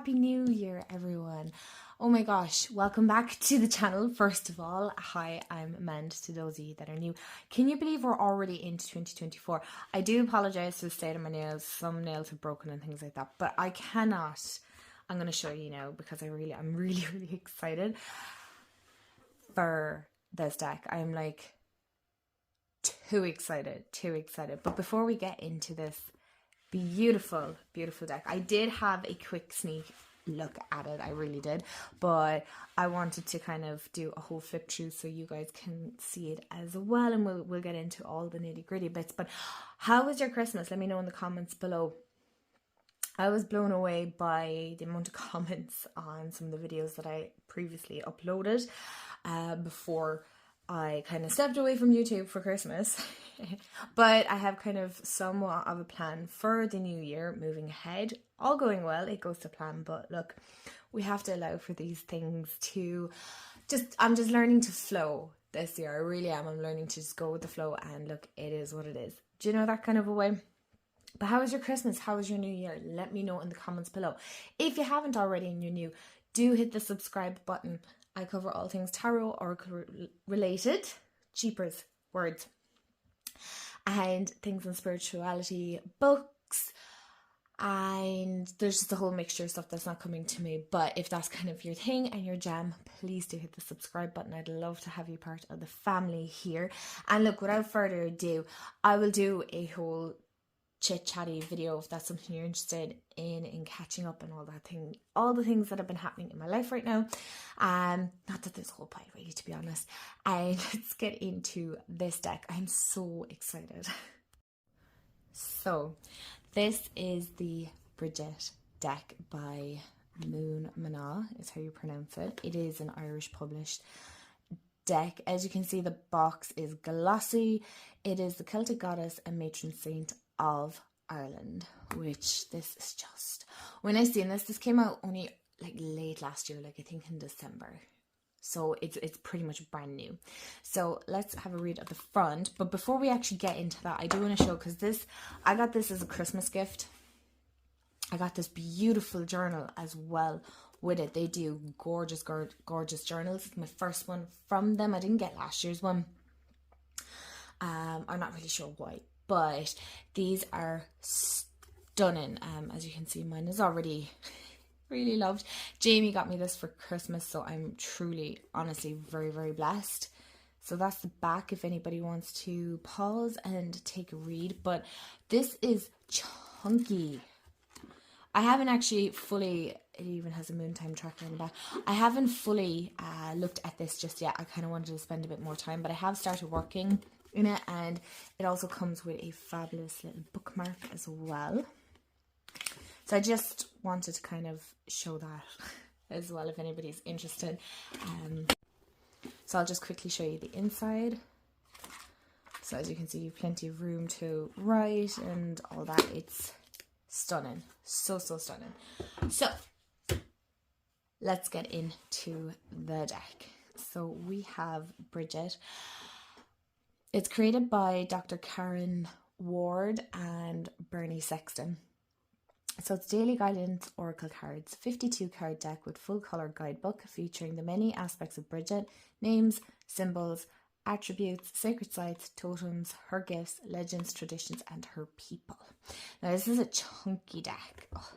Happy New Year, everyone. Oh my gosh, welcome back to the channel. First of all, hi, I'm Amanda. To those of you that are new, can you believe we're already into 2024? I do apologize for the state of my nails. Some nails are broken and things like that, but I cannot. I'm going to show you now because I'm really excited for this deck. I'm like too excited. But before we get into this beautiful deck, I did have a quick sneak look at it. I really did, but I wanted to kind of do a whole flip through so you guys can see it as well, and we'll get into all the nitty-gritty bits. But how was your Christmas? Let me know in the comments below. I was blown away by the amount of comments on some of the videos that I previously uploaded before I kind of stepped away from YouTube for Christmas. But I have kind of somewhat of a plan for the new year moving ahead. All going well, it goes to plan, but look, we have to allow for these things to I'm just learning to flow this year. I really am. I'm learning to just go with the flow, and look, it is what it is. Do you know, that kind of a way? But how was your Christmas? How was your new year? Let me know in the comments below. If you haven't already and you're new, do hit the subscribe button. I cover all things tarot, oracle related, jeepers, words, and things on spirituality, books, and there's just a whole mixture of stuff that's not coming to me. But if that's kind of your thing and your jam, please do hit the subscribe button. I'd love to have you part of the family here. And look, without further ado, I will do a whole chit-chatty video if that's something you're interested in catching up and all the things that have been happening in my life right now. Not that there's a whole pie really, to be honest. And let's get into this deck. I'm so excited. So this is the Brigid deck by Moon Mana, is how you pronounce it. It is an Irish published deck. As you can see, the box is glossy. It is the Celtic goddess and matron saint of Ireland, which this is just, when I seen this came out only like late last year, like I think in December, so it's pretty much brand new. So let's have a read at the front. But before we actually get into that, I do want to show, because I got this as a Christmas gift. I got this beautiful journal as well with it. They do gorgeous journals. It's my first one from them. I didn't get last year's one. I'm not really sure why, but these are stunning. As you can see, mine is already really loved. Jamie got me this for Christmas, so I'm truly, honestly, very blessed. So that's the back if anybody wants to pause and take a read. But this is chunky. I haven't actually fully, it even has a moon time tracker in the back. I haven't fully looked at this just yet. I kind of wanted to spend a bit more time, but I have started working in it, and it also comes with a fabulous little bookmark as well. So I just wanted to kind of show that as well if anybody's interested. So I'll just quickly show you the inside. So as you can see, you have plenty of room to write and all that. It's stunning, so stunning. So let's get into the deck. So we have Brigid. It's created by Dr. Karen Ward and Bernie Sexton. So it's daily guidance oracle cards, 52 card deck with full color guidebook featuring the many aspects of Brigid, names, symbols, attributes, sacred sites, totems, her gifts, legends, traditions, and her people. Now this is a chunky deck. Oh.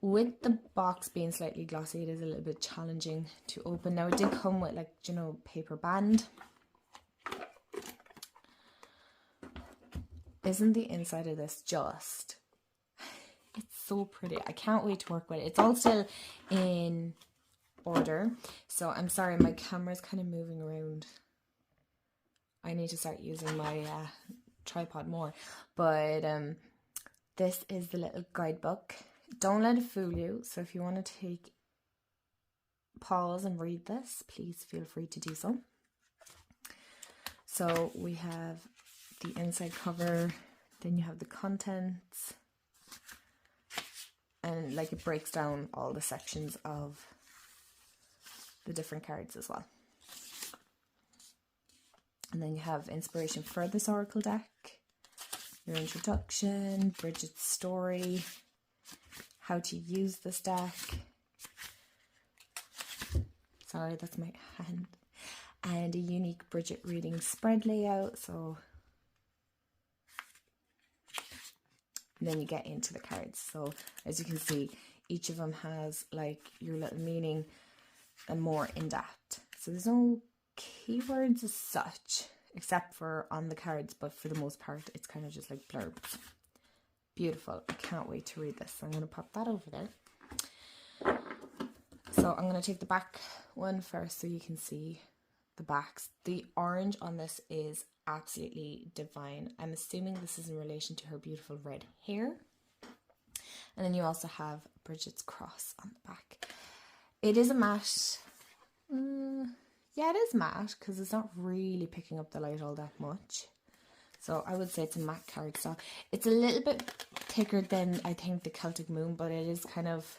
With the box being slightly glossy, it is a little bit challenging to open. Now it did come with, like, you know, paper band. Isn't the inside of this just, it's so pretty. I can't wait to work with it. It's all still in order, so I'm sorry my camera's kind of moving around. I need to start using my tripod more. But this is the little guidebook. Don't let it fool you, so if you want to take pause and read this, please feel free to do so. So we have the inside cover, then you have the contents, and like it breaks down all the sections of the different cards as well. And then you have inspiration for this oracle deck, your introduction, Brigid's story, how to use this deck. Sorry, that's my hand. And a unique Brigid reading spread layout. So and then you get into the cards. So as you can see, each of them has like your little meaning and more in depth. So there's no keywords as such, except for on the cards, but for the most part, it's kind of just like blurbs. Beautiful. I can't wait to read this. I'm going to pop that over there. So I'm going to take the back one first so you can see the backs. The orange on this is absolutely divine. I'm assuming this is in relation to her beautiful red hair. And then you also have Brigid's cross on the back. It is a matte. Yeah, it is matte because it's not really picking up the light all that much. So I would say it's a matte cardstock. It's a little bit thicker than I think the Celtic Moon, but it is kind of,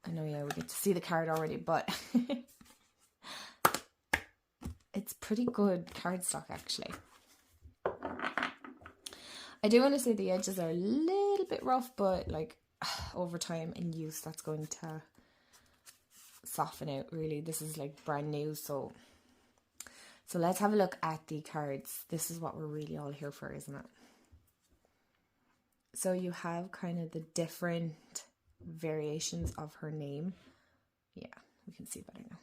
I know, yeah, we get to see the card already, but it's pretty good cardstock actually. I do want to say the edges are a little bit rough, but like over time and use, that's going to soften out really. This is like brand new, so let's have a look at the cards. This is what we're really all here for, isn't it? So you have kind of the different variations of her name. Yeah, we can see better now.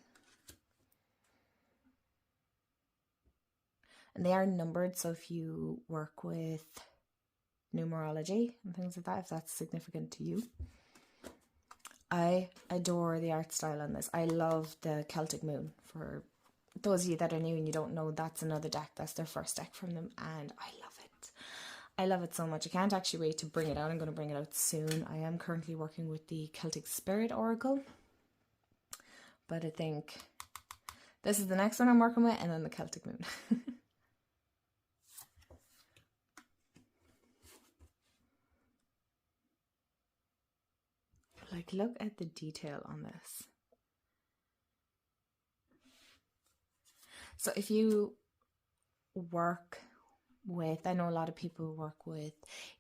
And they are numbered, so if you work with numerology and things like that, if that's significant to you. I adore the art style on this. I love the Celtic Moon. For those of you that are new and you don't know, that's another deck. That's their first deck from them, and I love it. I love it so much. I can't actually wait to bring it out. I'm going to bring it out soon. I am currently working with the Celtic Spirit Oracle, but I think this is the next one I'm working with, and then the Celtic Moon. Like, look at the detail on this. So if you work with, I know a lot of people work with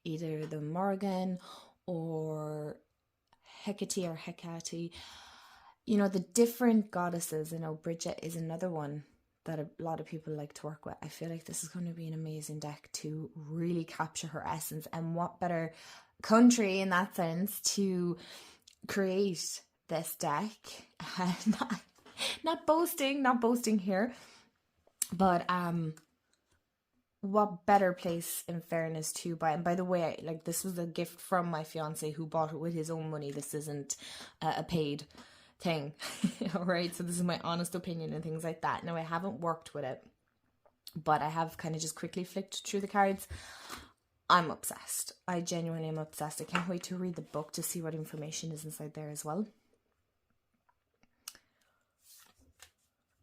either the Morgan or Hecate or Hecate, you know, the different goddesses. You know, Brigid is another one that a lot of people like to work with. I feel like this is going to be an amazing deck to really capture her essence, and what better country in that sense to create this deck. not boasting here, but what better place, in fairness, to buy. And by the way, like, this was a gift from my fiance who bought it with his own money. This isn't a paid thing. All right, so this is my honest opinion and things like that. Now, I haven't worked with it, but I have kind of just quickly flicked through the cards. I'm obsessed. I genuinely am obsessed. I can't wait to read the book to see what information is inside there as well.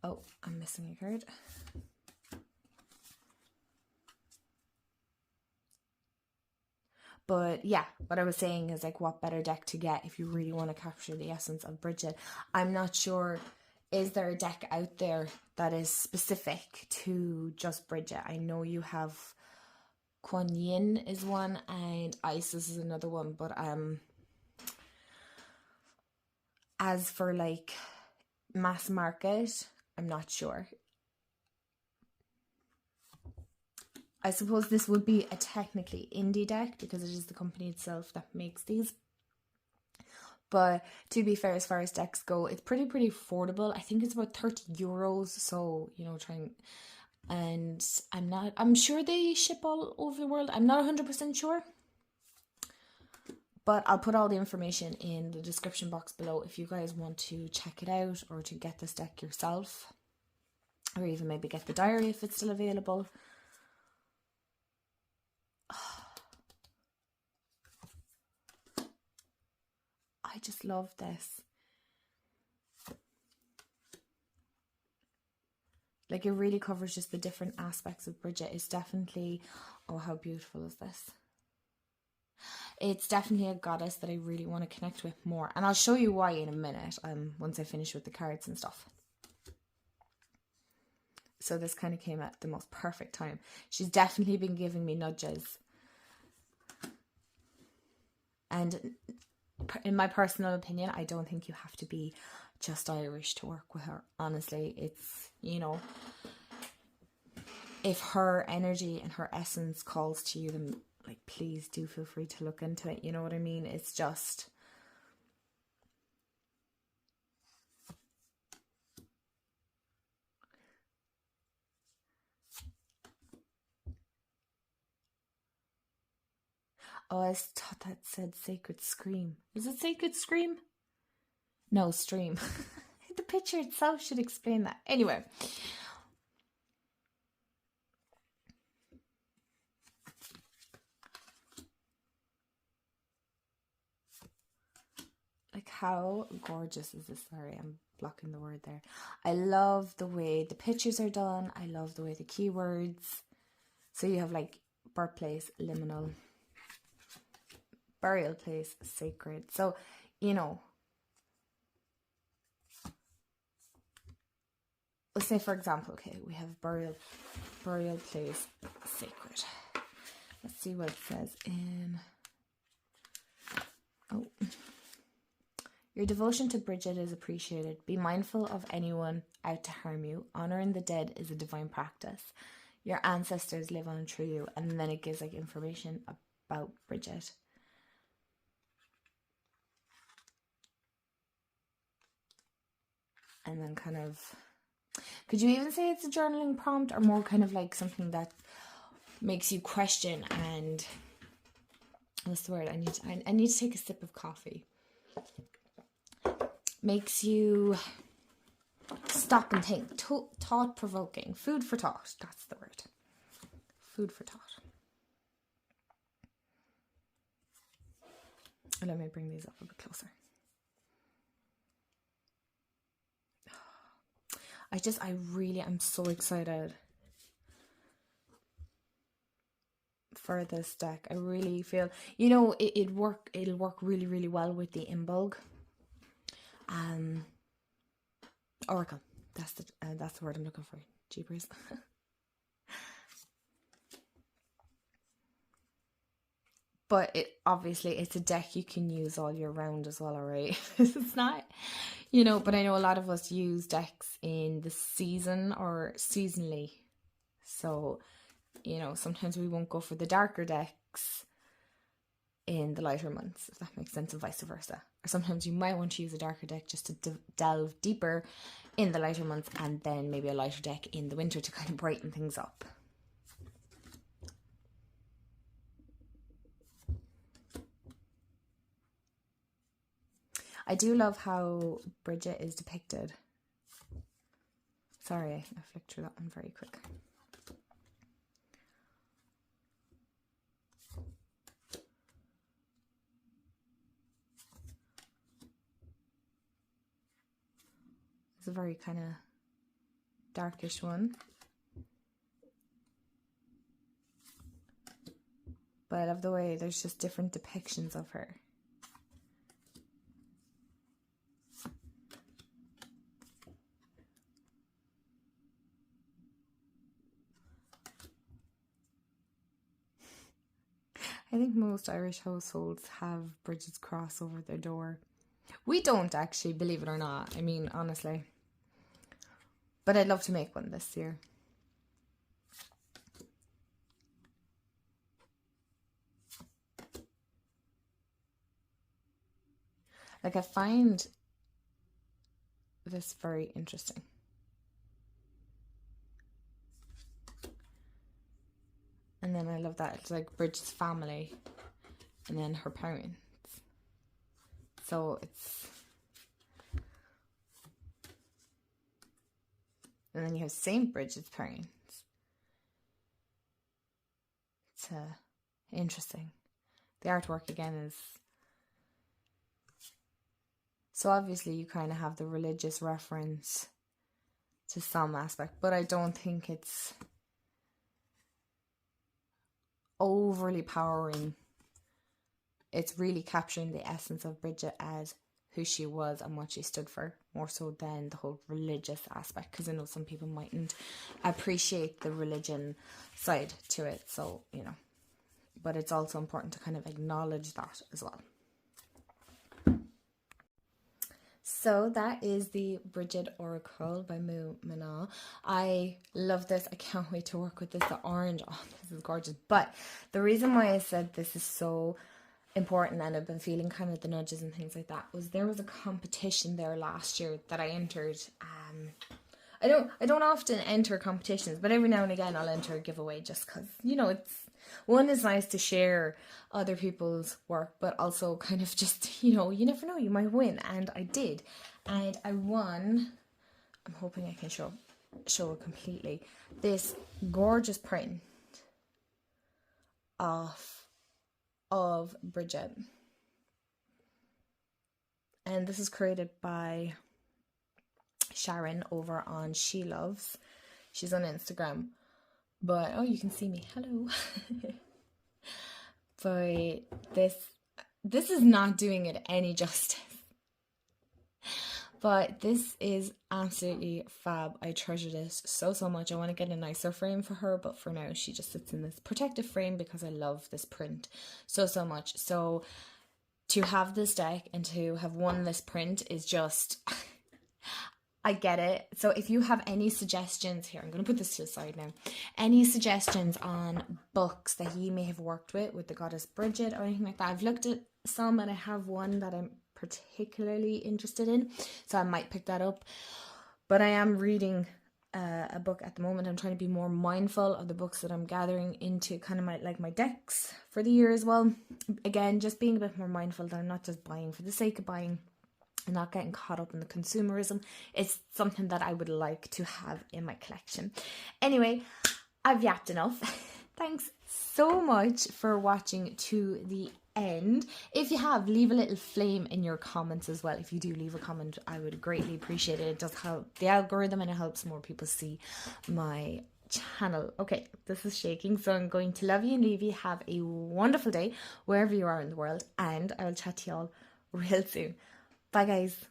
Oh, I'm missing a card. But yeah, what I was saying is, like, what better deck to get if you really want to capture the essence of Brigid. I'm not sure, is there a deck out there that is specific to just Brigid? I know you have Kuan Yin is one, and Isis is another one, but as for like mass market, I'm not sure. I suppose this would be a technically indie deck because it is the company itself that makes these. But to be fair, as far as decks go, it's pretty affordable. I think it's about €30. So, you know, and I'm sure they ship all over the world. I'm not 100% sure. But I'll put all the information in the description box below if you guys want to check it out or to get this deck yourself. Or even maybe get the diary if it's still available. I just love this. Like, it really covers just the different aspects of Brigid. It's definitely, oh, how beautiful is this? It's definitely a goddess that I really want to connect with more. And I'll show you why in a minute, once I finish with the cards and stuff. So this kind of came at the most perfect time. She's definitely been giving me nudges. And in my personal opinion, I don't think you have to be just Irish to work with her. Honestly, it's, you know, if her energy and her essence calls to you, then like, please do feel free to look into it. You know what I mean? It's just, oh, I thought that said Sacred Scream. Is it Sacred Scream? No, Stream. The picture itself should explain that. Anyway. Like, how gorgeous is this? Sorry, I'm blocking the word there. I love the way the pictures are done. I love the way the keywords. So you have like birthplace, liminal, burial place, sacred. So, you know, let's say, for example, okay, we have burial place, sacred. Let's see what it says in... Oh. Your devotion to Brigid is appreciated. Be mindful of anyone out to harm you. Honoring the dead is a divine practice. Your ancestors live on through you. And then it gives like information about Brigid. And then kind of... Could you even say it's a journaling prompt, or more kind of like something that makes you question and... What's the word? I need to take a sip of coffee. Makes you stop and think. Thought-provoking. Food for thought. That's the word. Food for thought. Let me bring these up a bit closer. I'm so excited for this deck. I really feel, you know, it'll work really, really well with the Imbolg. Oracle. That's the word I'm looking for. Jeepers. But it's a deck you can use all year round as well, alright? It's not, you know, but I know a lot of us use decks in the season or seasonally. So, you know, sometimes we won't go for the darker decks in the lighter months, if that makes sense, and vice versa. Or sometimes you might want to use a darker deck just to delve deeper in the lighter months, and then maybe a lighter deck in the winter to kind of brighten things up. I do love how Brigid is depicted. Sorry, I flicked through that one very quick. It's a very kind of darkish one. But I love the way there's just different depictions of her. I think most Irish households have Brigid's cross over their door. We don't actually, believe it or not. I mean, honestly. But I'd love to make one this year. Like, I find this very interesting. And then I love that it's like Brigid's family and then her parents. So it's... And then you have Saint Brigid's parents. It's interesting. The artwork again is... So obviously you kind of have the religious reference to some aspect, but I don't think it's overly powering. It's really capturing the essence of Brigid as who she was and what she stood for, more so than the whole religious aspect, because I know some people mightn't appreciate the religion side to it, so, you know, but it's also important to kind of acknowledge that as well. So that is the Brigid Oracle by Moo Mana. I love this. I can't wait to work with this. The orange, oh, this is gorgeous. But the reason why I said this is so important, and I've been feeling kind of the nudges and things like that, was there was a competition there last year that I entered. I don't often enter competitions, but every now and again I'll enter a giveaway just because, you know, it's nice to share other people's work, but also kind of just, you know, you never know, you might win. And I did. And I won, I'm hoping I can show it completely, this gorgeous print of Brigid. And this is created by Sharon over on She Loves. She's on Instagram. But, oh, you can see me. Hello. But this is not doing it any justice. But this is absolutely fab. I treasure this so much. I want to get a nicer frame for her, but for now she just sits in this protective frame because I love this print so much. So to have this deck and to have won this print is just... I get it. So if you have any suggestions here, I'm going to put this to the side now. Any suggestions on books that you may have worked with the Goddess Brigid or anything like that? I've looked at some and I have one that I'm particularly interested in, so I might pick that up. But I am reading a book at the moment. I'm trying to be more mindful of the books that I'm gathering into kind of my decks for the year as well. Again, just being a bit more mindful that I'm not just buying for the sake of buying and not getting caught up in the consumerism. It's something that I would like to have in my collection. Anyway, I've yapped enough. Thanks so much for watching to the end. If you have, leave a little flame in your comments as well. If you do leave a comment, I would greatly appreciate it. It does help the algorithm and it helps more people see my channel. Okay, this is shaking, so I'm going to love you and leave you. Have a wonderful day wherever you are in the world, and I will chat to y'all real soon. Bye guys.